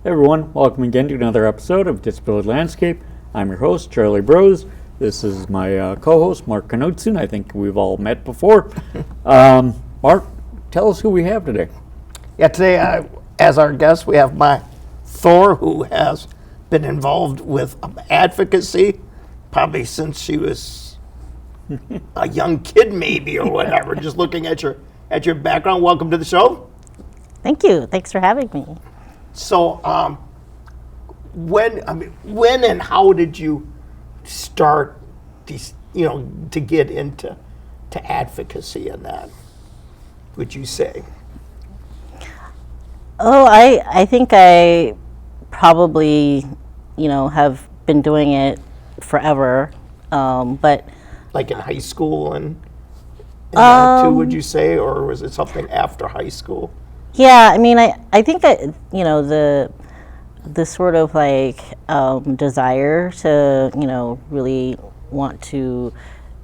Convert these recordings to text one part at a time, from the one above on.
Hey everyone, welcome again to another episode of Disability Landscape. I'm your host, Charlie Bros. This is my co-host, Mark Knudsen. I think we've all met before. Mark, tell us who we have today. Yeah, today as our guest we have Mai Thor, who has been involved with advocacy probably since she was a young kid maybe or whatever. Just looking at your background. Welcome to the show. Thank you. Thanks for having me. So, when and how did you start to get into advocacy and that, would you say? Oh, I think I probably, have been doing it forever, but Like in high school and that too, would you say, or was it something after high school? yeah, I mean, I think that, the sort of like desire to, really want to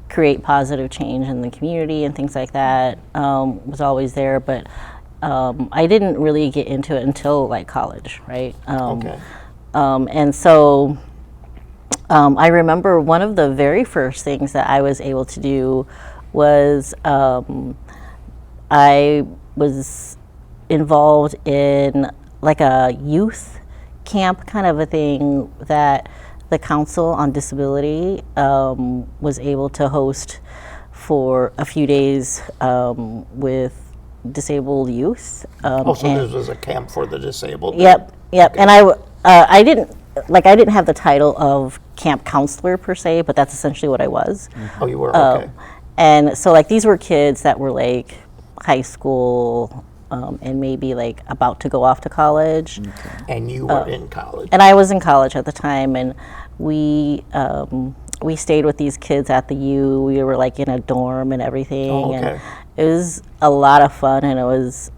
create positive change in the community and things like that was always there, but I didn't really get into it until like college, right? Okay. And so I remember one of the very first things that I was able to do was I was involved in like a youth camp kind of a thing that the Council on Disability was able to host for a few days with disabled youth. So this was a camp for the disabled. Yep. Okay. And I didn't have the title of camp counselor per se, but that's essentially what I was. Oh, you were? Okay. And so like these were kids that were like high school and maybe like about to go off to college. Okay. And you were in college. And I was in college at the time, and we stayed with these kids at the U. We were like in a dorm and everything. Oh, okay. And it was a lot of fun, and it was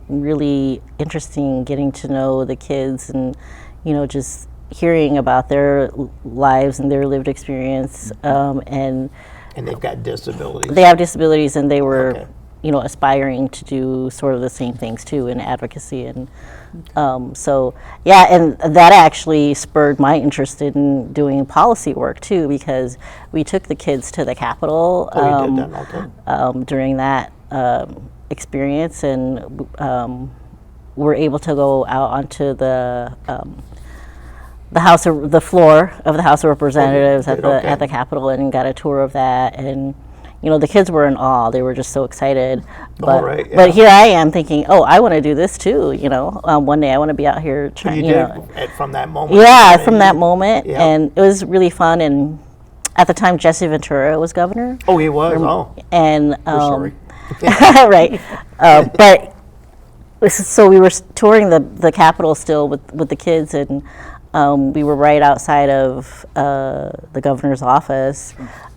really interesting getting to know the kids and, just hearing about their lives and their lived experience. And they've got disabilities. They have disabilities, and they were, Okay. Aspiring to do sort of the same things too in advocacy. And so, yeah, and that actually spurred my interest in doing policy work too, because we took the kids to the Capitol Oh, you did that? Okay. during that experience, and were able to go out onto the floor of the House of Representatives at the Capitol, and got a tour of that. And the kids were in awe. They were just so excited. But, right, yeah. but here I am thinking, oh, I want to do this too. One day I want to be out here trying. You did from that moment. Yeah, from that moment, Yeah. and it was really fun. And at the time, Jesse Ventura was governor. Oh, he was. And We're sorry. right, but so we were touring the Capitol still with the kids, and we were right outside of the governor's office,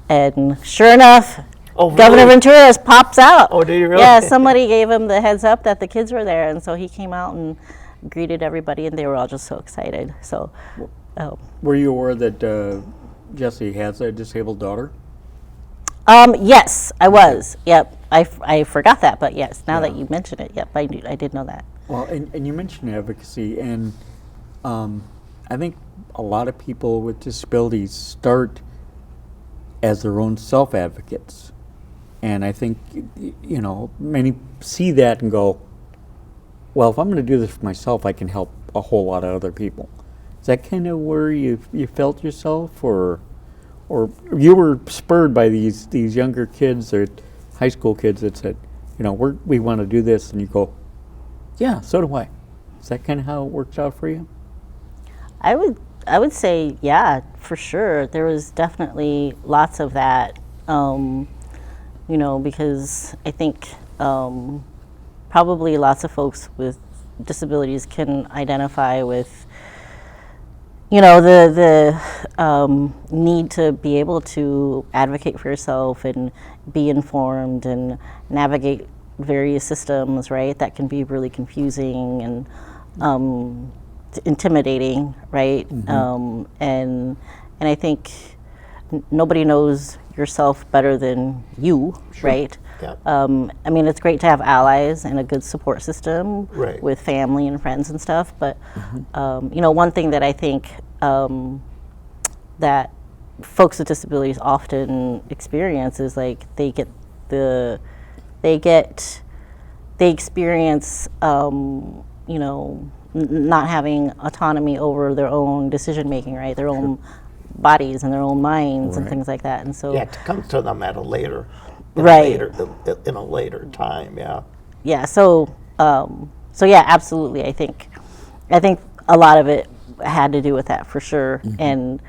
and sure enough, Governor Ventura pops out. Oh, did he really? Yeah, somebody gave him the heads up that the kids were there, and so he came out and greeted everybody, and they were all just so excited. So, Were you aware that Jesse has a disabled daughter? yes, I was. Yep, I forgot that, but yes, now that you mention it, yep, I did know that. Well, and you mentioned advocacy, and I think a lot of people with disabilities start as their own self-advocates. And I think, many see that and go, well, if I'm going to do this for myself, I can help a whole lot of other people. Is that kind of where you felt yourself, or you were spurred by these younger kids or high school kids that said, we want to do this, and you go, yeah, so do I. Is that kind of how it works out for you? I would say, yeah, for sure. There was definitely lots of that, because I think probably lots of folks with disabilities can identify with, the need to be able to advocate for yourself and be informed and navigate various systems, right? That can be really confusing and intimidating, right? Mm-hmm. And I think nobody knows yourself better than you, Sure. right? Yeah. I mean, it's great to have allies and a good support system Right. with family and friends and stuff. But you know, one thing that I think that folks with disabilities often experience is like they experience you know, not having autonomy over their own decision making, right? Their own bodies and their own minds and Right. things like that. And so Yeah, to come to them at a later, Right. in a later time. Yeah. yeah, so so yeah, absolutely. I think a lot of it had to do with that for sure. And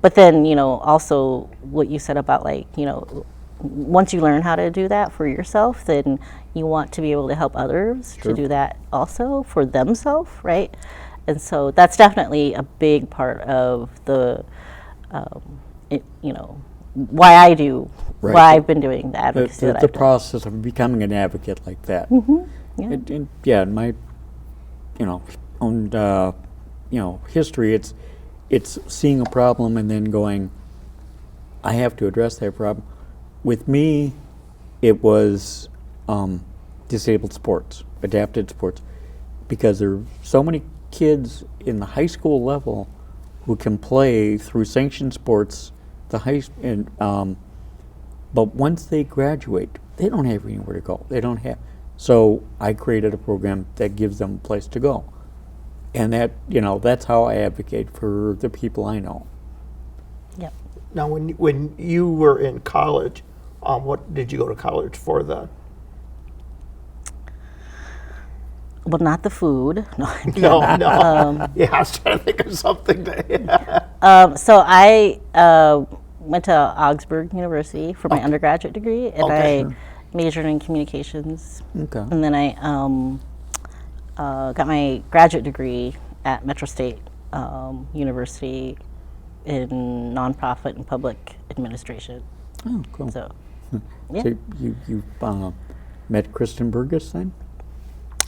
but then, you know, also what you said about like, you know, once you learn how to do that for yourself, then you want to be able to help others to do that also for themselves, right? And so that's definitely a big part of the you know, why I do Right. why I've been doing the advocacy that the I've done. process of becoming an advocate like that. Yeah. Yeah, in my, you know, own, you know, history, it's seeing a problem and then going, I have to address that problem. With me, it was disabled sports, adapted sports, because there are so many kids in the high school level who can play through sanctioned sports, but once they graduate, they don't have anywhere to go. They don't have. So I created a program that gives them a place to go, and that, you know, that's how I advocate for the people I know. Yep. Now, when you were in college, what did you go to college for then? Well, not the food. No, I'm kidding. No. Yeah, I was trying to think of something. So I went to Augsburg University for my undergraduate degree, and Okay. I majored in communications. Okay. And then I got my graduate degree at Metro State University in nonprofit and public administration. Oh, cool. So, yeah. So you met Kristen Burgess then?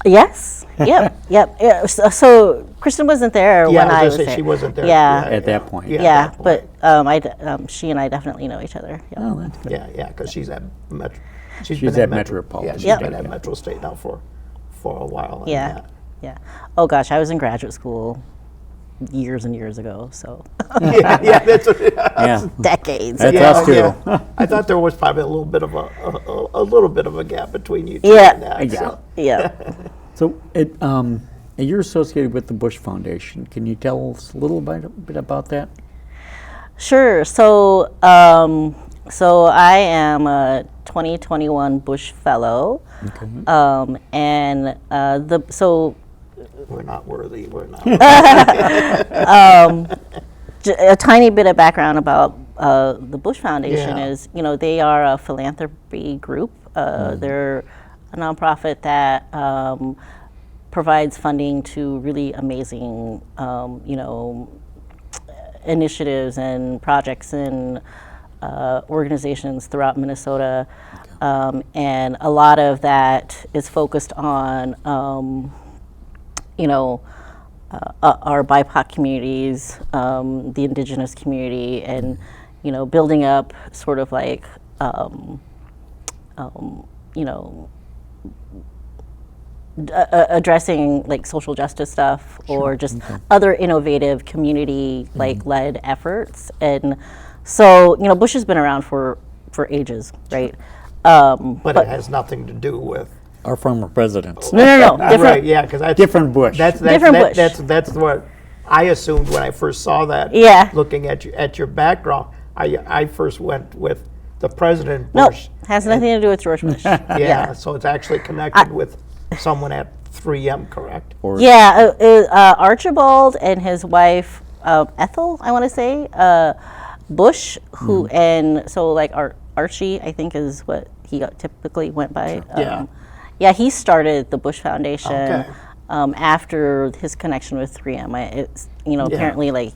Yes. Yep. Yep. Yeah, so Kristen wasn't there Yeah, when I I was was gonna say there. she wasn't there. Yeah. At that point. Yeah. Yeah, at but that point. she and I definitely know each other. Yeah. Oh, that's good. Yeah, because she's at Metro. She's been at Metropolitan. Yeah, she's Yep. been at Metro State now for a while. and Yeah. Yeah. Oh gosh, I was in graduate school years and years ago, so yeah, that's Yeah. decades That's ago. us too. yeah. I thought there was probably a little bit of a little bit of a gap between you two. Yeah. And that, so. Yeah. So you're associated with the Bush Foundation. Can you tell us a little bit about that? Sure. So so I am a 2021 Bush Fellow, Okay. and We're not worthy. We're not. a tiny bit of background about the Bush Foundation Yeah. is, you know, they are a philanthropy group. They're a nonprofit that provides funding to really amazing, you know, initiatives and projects and organizations throughout Minnesota. And a lot of that is focused on, you know, our BIPOC communities, the indigenous community, and, you know, building up sort of like, you know, addressing like social justice stuff or just other innovative community like led efforts. And so, you know, Bush has been around for ages, right? But it has nothing to do with. Our former presidents. No, different. Right, yeah, because Different Bush. Different Bush. That's what I assumed when I first saw that. Yeah. Looking at your background, I first went with the President Nope, Bush. has nothing to do with George Bush. Yeah, so it's actually connected with someone at 3M, correct? Or Yeah, Archibald and his wife Ethel, I want to say, Bush, who and so like Archie, I think is what he typically went by. Yeah. Yeah, he started the Bush Foundation Okay. after his connection with 3M. It's, you know, Yeah. apparently like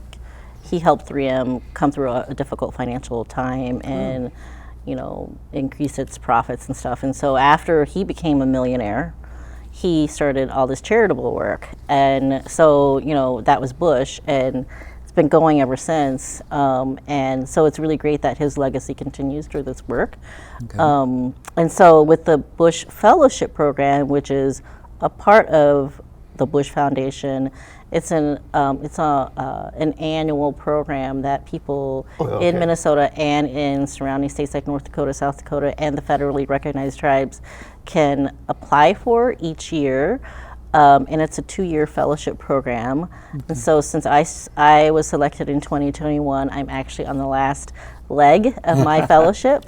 he helped 3M come through a difficult financial time and, you know, increase its profits and stuff. And so after he became a millionaire, he started all this charitable work. And so, you know, that was Bush. And it's been going ever since. And so it's really great that his legacy continues through this work. Okay. And so with the Bush Fellowship Program, which is a part of the Bush Foundation, it's an annual program that people in Minnesota and in surrounding states like North Dakota, South Dakota, and the federally recognized tribes can apply for each year. And it's a 2-year fellowship program. And so since I was selected in 2021, I'm actually on the last leg of my fellowship.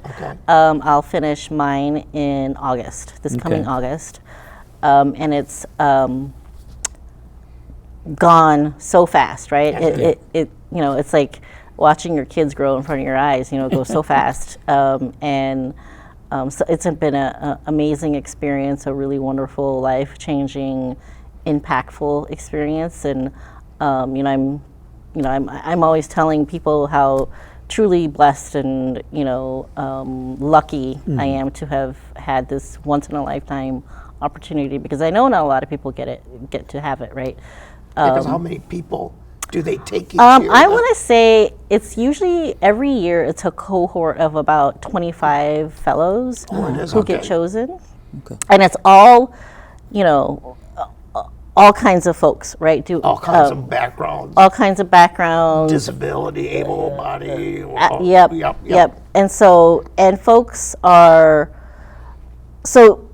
I'll finish mine in August, this coming August. And it's gone so fast, right? It it's like watching your kids grow in front of your eyes, go so fast. So it's been an amazing experience, a really wonderful, life-changing, impactful experience, and I'm always telling people how truly blessed and lucky I am to have had this once-in-a-lifetime opportunity, because I know not a lot of people get to have it, right? Because how many people do they take each year? I want to say it's usually every year it's a cohort of about 25 fellows who get chosen. And it's all, all kinds of folks, right? All kinds of backgrounds. All kinds of backgrounds. Disability, able-bodied. Yep. And so, folks are, so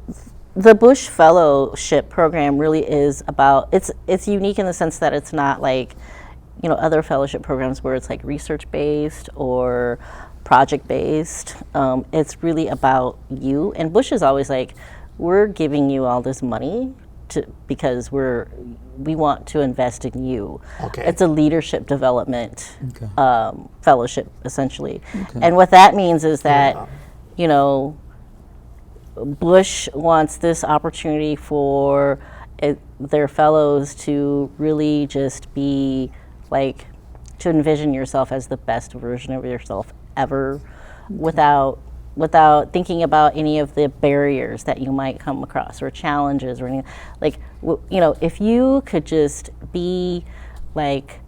the Bush Fellowship Program really is about, it's unique in the sense that it's not like, other fellowship programs where it's like research-based or project-based. It's really about you. And Bush is always like, we're giving you all this money because we want to invest in you. It's a leadership development fellowship, essentially. And what that means is that, Bush wants this opportunity for their fellows to really just be like, to envision yourself as the best version of yourself ever, without thinking about any of the barriers that you might come across or challenges or anything. Like, if you could just be like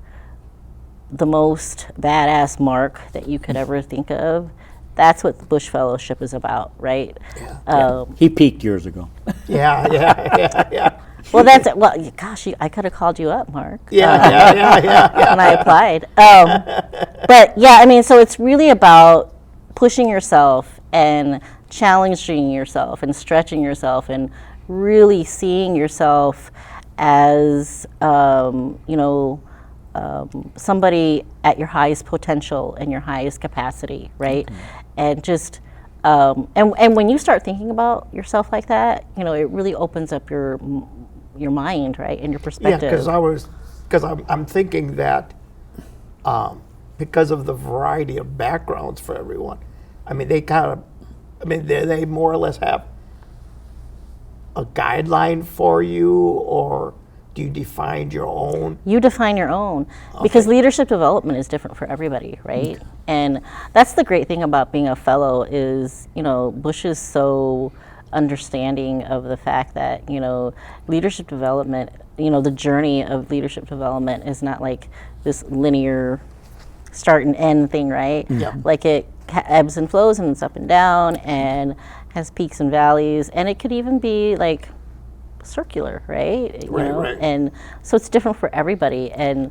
the most badass Mark that you could ever think of, that's what the Bush Fellowship is about, right? He peaked years ago. Yeah. Well, gosh, I could have called you up, Mark. Yeah. When I applied. But yeah, I mean, so it's really about pushing yourself and challenging yourself and stretching yourself and really seeing yourself as, somebody at your highest potential and your highest capacity, right? And just, and when you start thinking about yourself like that, it really opens up your mind, right, and your perspective. Yeah, because I'm thinking that because of the variety of backgrounds for everyone, I mean, they more or less have a guideline for you, or do you define your own? You define your own, because leadership development is different for everybody, right? And that's the great thing about being a fellow is, Bush is so understanding of the fact that, leadership development, the journey of leadership development is not like this linear start and end thing, right? Like it ebbs and flows and it's up and down and has peaks and valleys, and it could even be like circular, right? Right. And so it's different for everybody, and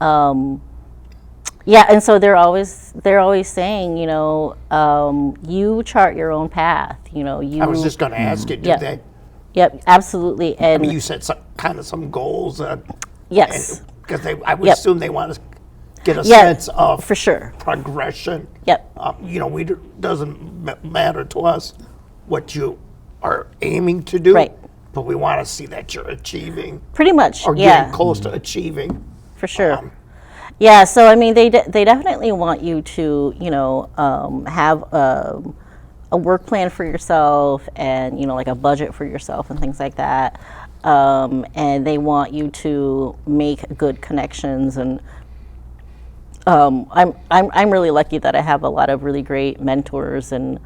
and so they're always saying, you chart your own path. I was just going to ask you, did they? Yep, absolutely. And you set some goals. Yes. Because I would assume they want to get a sense of for sure progression. Yep. Doesn't matter to us what you are aiming to do. Right. But we want to see that you're achieving. Pretty much, or getting close to achieving. For sure. So I mean, they definitely want you to, have a work plan for yourself and, like a budget for yourself and things like that. And they want you to make good connections. And I'm really lucky that I have a lot of really great mentors and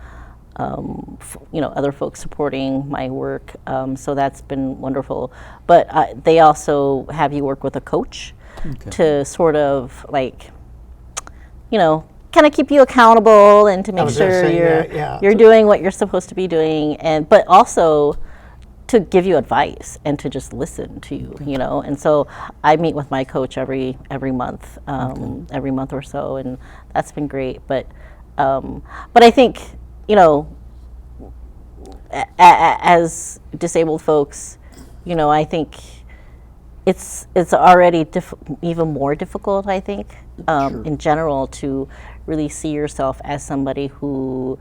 other folks supporting my work. So that's been wonderful. But they also have you work with a coach. to sort of like, kind of keep you accountable and to make was gonna sure say you're that, yeah. you're doing what you're supposed to be doing, and but also to give you advice and to just listen to you, And so I meet with my coach every month, every month or so, and that's been great. But I think, as disabled folks, I think it's already even more difficult, I think, in general, to really see yourself as somebody who,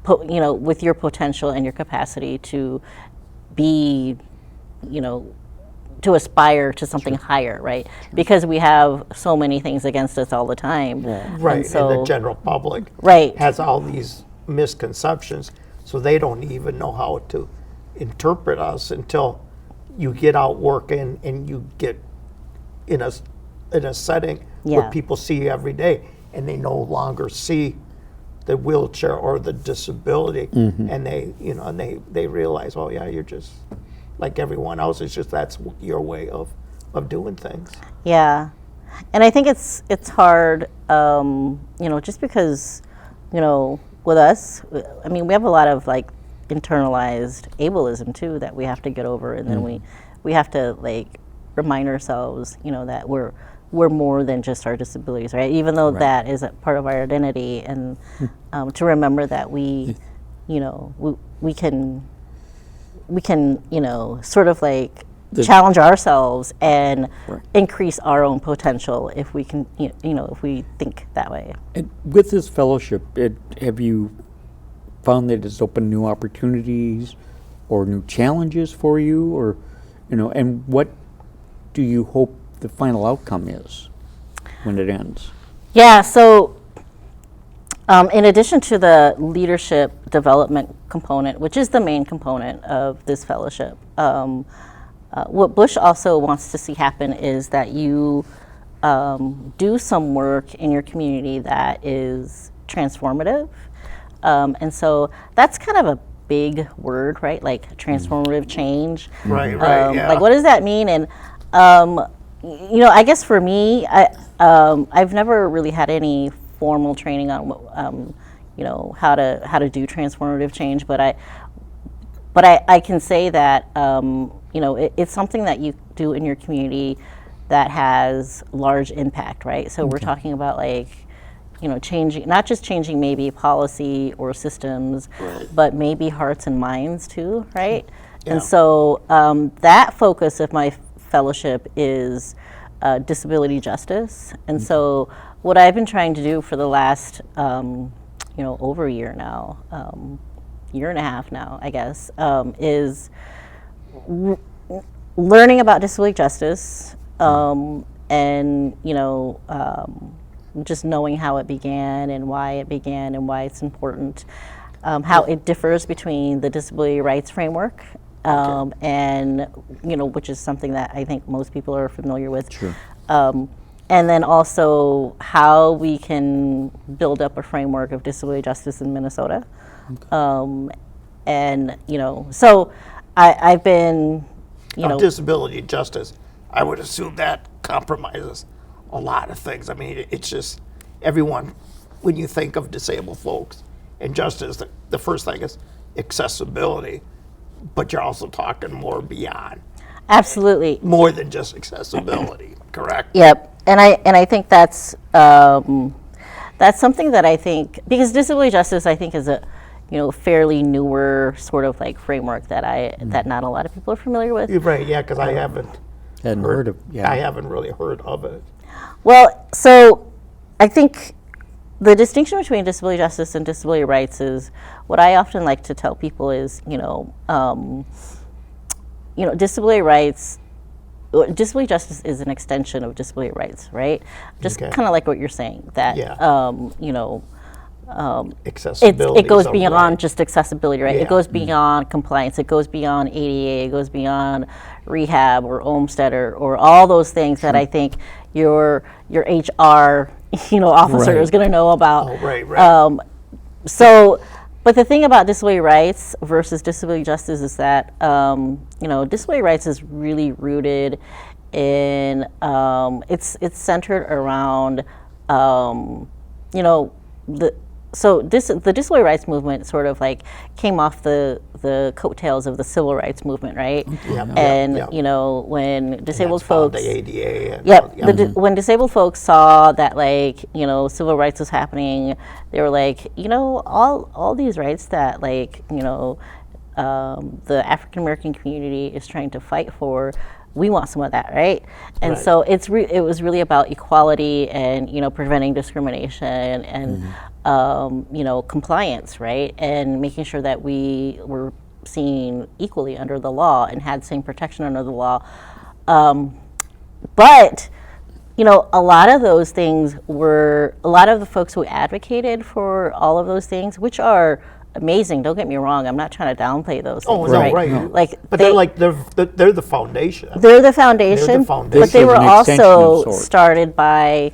with your potential and your capacity to be, to aspire to something higher, right? Because we have so many things against us all the time. Right, And so, and the general public Right. has all these misconceptions, so they don't even know how to interpret us until you get out working and you get in a setting where Yeah. people see you every day, and they no longer see the wheelchair or the disability, and they realize, oh yeah, you're just like everyone else. It's just that's your way of doing things. Yeah, and I think it's hard, just because, with us, I mean, we have a lot of like internalized ableism too that we have to get over, and then we have to like remind ourselves, that we're more than just our disabilities, right? Even though that is a part of our identity, and to remember that we can sort of like challenge ourselves and increase our own potential if we can, if we think that way. And with this fellowship, have you found that it's opened new opportunities or new challenges for you, or and what do you hope the final outcome is when it ends? Yeah, so in addition to the leadership development component, which is the main component of this fellowship, what Bush also wants to see happen is that you do some work in your community that is transformative. And so that's kind of a big word, right? Like transformative change. Right, yeah. Like, what does that mean? And I guess for me, I've never really had any formal training on, how to do transformative change. But I can say that, it's something that you do in your community that has large impact, right? So we're talking about like, changing, not just changing maybe policy or systems, but maybe hearts and minds too, right? Yeah. And so that focus of my fellowship is disability justice. And so what I've been trying to do for the last, over a year now, year and a half now, I guess, is learning about disability justice, and just knowing how it began and why it's important, how it differs between the disability rights framework, and which is something that I think most people are familiar with. Sure. And then also how we can build up a framework of disability justice in Minnesota. And so I've been, disability justice, I would assume that compromises a lot of things. I mean, it's just everyone, when you think of disabled folks and justice, the first thing is accessibility, but you're also talking more beyond. Absolutely. More than just accessibility, correct? Yep. And I think that's something that I think, because disability justice, I think, is a fairly newer sort of like framework that not a lot of people are familiar with. Right, yeah, because I haven't Heard of, I haven't really heard of it. Well, so I think the distinction between disability justice and disability rights is what I often like to tell people is, disability rights, disability justice is an extension of disability rights, right? Just kind of like what you're saying, that, Accessibility. it goes is a beyond right. just accessibility, right? Yeah. It goes beyond compliance. It goes beyond ADA. It goes beyond rehab or Olmstead or all those things that I think your HR officer is going to know about. Oh, right. So, but the thing about disability rights versus disability justice is that disability rights is really rooted in it's centered around you know the the disability rights movement sort of like came off the coattails of the civil rights movement, right? And you know, when disabled folks, the ADA. And yep, all- yeah. when disabled folks saw that, like, you know, civil rights was happening, they were like, you know, all these rights that, like, you know, the African American community is trying to fight for, we want some of that, right? And Right. so it was really about equality and, you know, preventing discrimination and you know, compliance, right? And making sure that we were seen equally under the law and had same protection under the law. But you know, a lot of those things were, a lot of the folks who advocated for all of those things, which are amazing, don't get me wrong, I'm not trying to downplay those Oh, things, no, right? right. Like, But they're like they're the foundation. they're the foundation, foundation. but they This is were an extension of also sorts. started by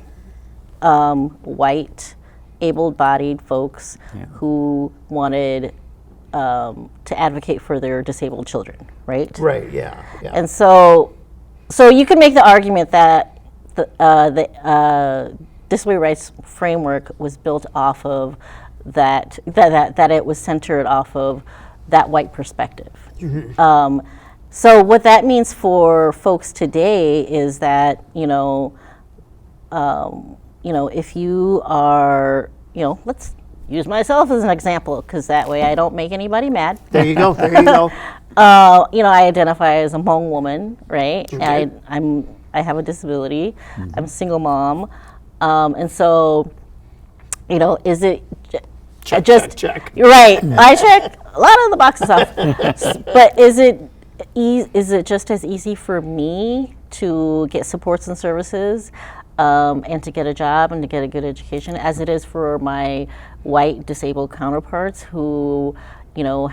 white, able-bodied folks who wanted to advocate for their disabled children, right? Right. Yeah. Yeah. And so you can make the argument that the disability rights framework was built off of that it was centered off of that white perspective. So what that means for folks today is that, you know, if you are, you know, let's use myself as an example, because that way I don't make anybody mad. There you go. There you go. You know, I identify as a Hmong woman, right? Okay. I have a disability. I'm a single mom, and so, you know, is it Check. You're right. I check a lot of the boxes off, but is it just as easy for me to get supports and services, and to get a job and to get a good education as it is for my white disabled counterparts who, you know,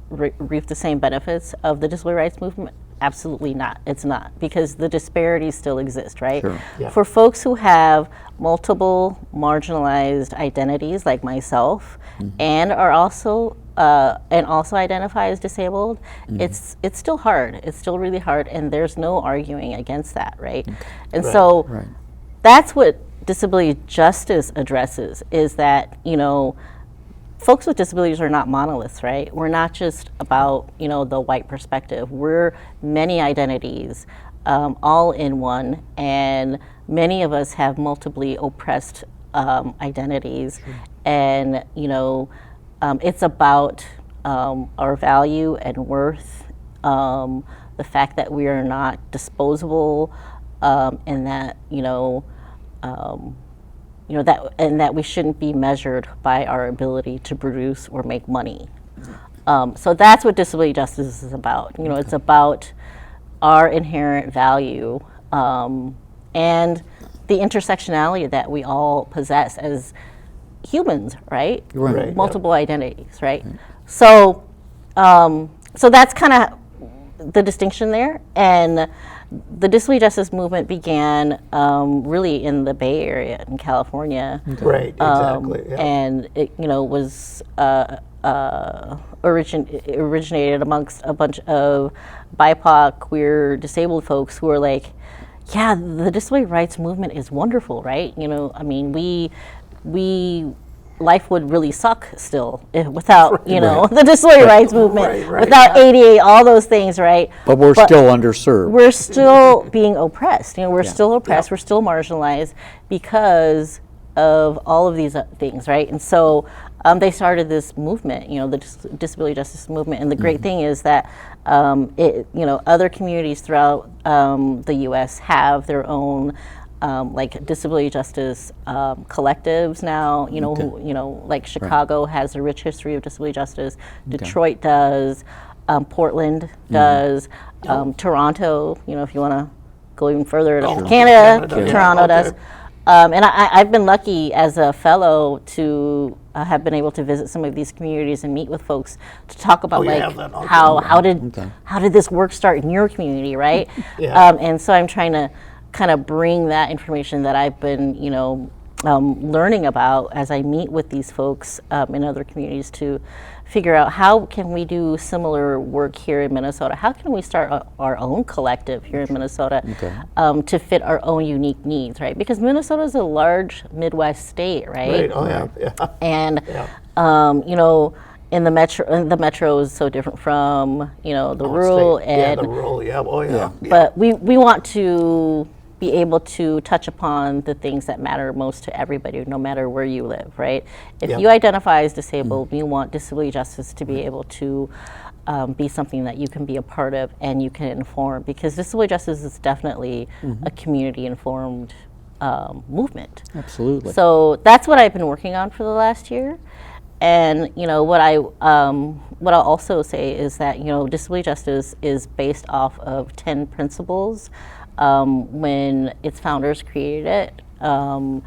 reap the same benefits of the disability rights movement? Absolutely not. It's not, because the disparities still exist, right? Sure. Yeah. For folks who have multiple marginalized identities like myself and are also identify as disabled, it's still hard. It's still really hard, and there's no arguing against that, right? And so Right. that's what disability justice addresses, is that, you know, folks with disabilities are not monoliths, right? We're not just about, you know, the white perspective. We're many identities, all in one, and many of us have multiply oppressed identities. And, you know, it's about our value and worth, the fact that we are not disposable, and that, that we shouldn't be measured by our ability to produce or make money. So that's what disability justice is about. You know, it's about our inherent value, and the intersectionality that we all possess as humans, right? Right. Multiple identities, right? So, so that's kind of the distinction there. And the disability justice movement began really in the Bay Area in California. Right, exactly. Yeah. And it, you know, was originated amongst a bunch of BIPOC, queer, disabled folks who are like, yeah, the disability rights movement is wonderful, right? You know, I mean, life would really suck still without, you know, the disability rights movement, Right, without ADA, all those things, right? But we're still underserved. We're still being oppressed. You know, we're still oppressed. We're still marginalized because of all of these things, right? And so they started this movement, you know, the disability justice movement. And the great thing is that other communities throughout the U.S. have their own like disability justice collectives now. You know, who, like Chicago has a rich history of disability justice. Detroit does. Portland does. Toronto. You know, if you want to go even further to Canada, Toronto does. And I've been lucky as a fellow to have been able to visit some of these communities and meet with folks to talk about how did this work start in your community, right? And so I'm trying to kind of bring that information that I've been, you know, learning about as I meet with these folks in other communities to figure out how can we do similar work here in Minnesota? How can we start our own collective here in Minnesota to fit our own unique needs, right? Because Minnesota is a large Midwest state, right? Right. Oh yeah. Yeah. And Yeah. you know, in the metro is so different from the rural Yeah, and the rural. Yeah. Oh yeah. Yeah. but we want to be able to touch upon the things that matter most to everybody, no matter where you live, right? If Yeah. you identify as disabled, we want disability justice to be able to be something that you can be a part of and you can inform, because disability justice is definitely a community-informed movement. Absolutely. So that's what I've been working on for the last year. And what I'll also say is that disability justice is based off of 10 principles when its founders created it, and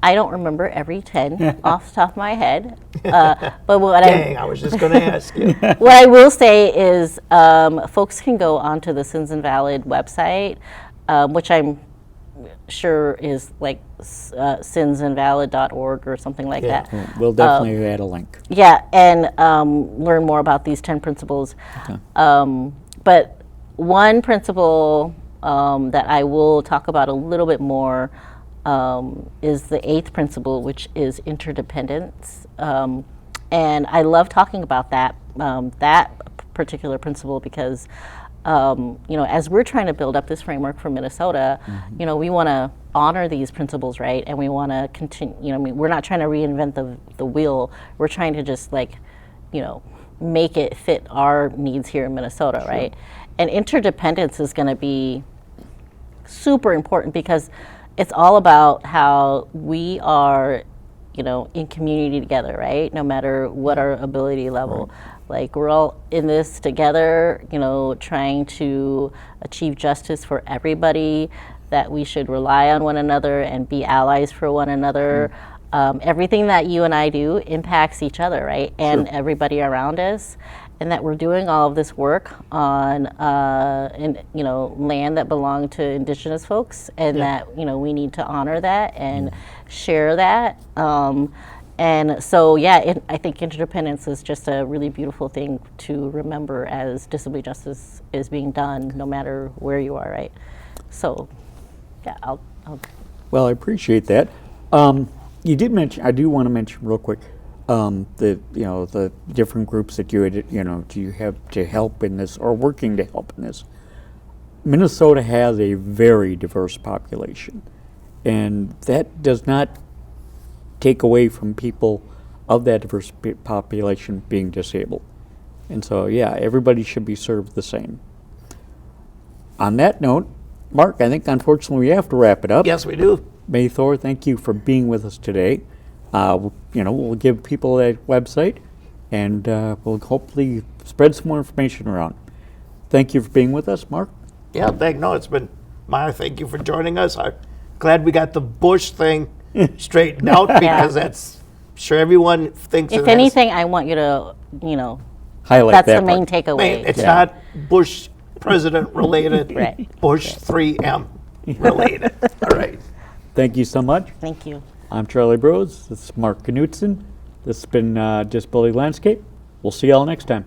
I don't remember every 10 off the top of my head. But what Dang, I was just going to ask you. what I will say is folks can go onto the Sins Invalid website, which I'm sure is like sinsinvalid.org or something like Yeah. that. We'll definitely add a link. Yeah, and learn more about these 10 principles. But one principle that I will talk about a little bit more is the 8th principle, which is interdependence. And I love talking about that particular principle because as we're trying to build up this framework for Minnesota, we want to honor these principles, right? And we want to continue, we're not trying to reinvent the wheel. We're trying to just make it fit our needs here in Minnesota, right? And interdependence is going to be super important because it's all about how we are, in community together, right? No matter what our ability level. Like we're all in this together, trying to achieve justice for everybody, that we should rely on one another and be allies for one another. Everything that you and I do impacts each other, right? And everybody around us. And that we're doing all of this work on land that belonged to Indigenous folks, and that we need to honor that and share that. And so, I think interdependence is just a really beautiful thing to remember as disability justice is being done, no matter where you are, right? So, I'll Well, I appreciate that. You did mention, I do want to mention real quick, the different groups that you have to help in this or working to help in this. Minnesota has a very diverse population, and that does not take away from people of that diverse population being disabled. And so, everybody should be served the same. On that note, Mark, I think unfortunately we have to wrap it up. Yes, we do. Mai Thor, thank you for being with us today. We'll give people that website, and we'll hopefully spread some more information around. Thank you for being with us, Mark. Yeah, it's been, Maya, thank you for joining us. I'm glad we got the Bush thing straightened out because that's, sure everyone thinks if anything, I want you to, Highlight that's that the main part. takeaway. It's not Bush president related, Right. Bush 3M related. All right. Thank you so much. Thank you. I'm Charlie Bros. This is Mark Knutson. This has been Disability Landscape. We'll see y'all next time.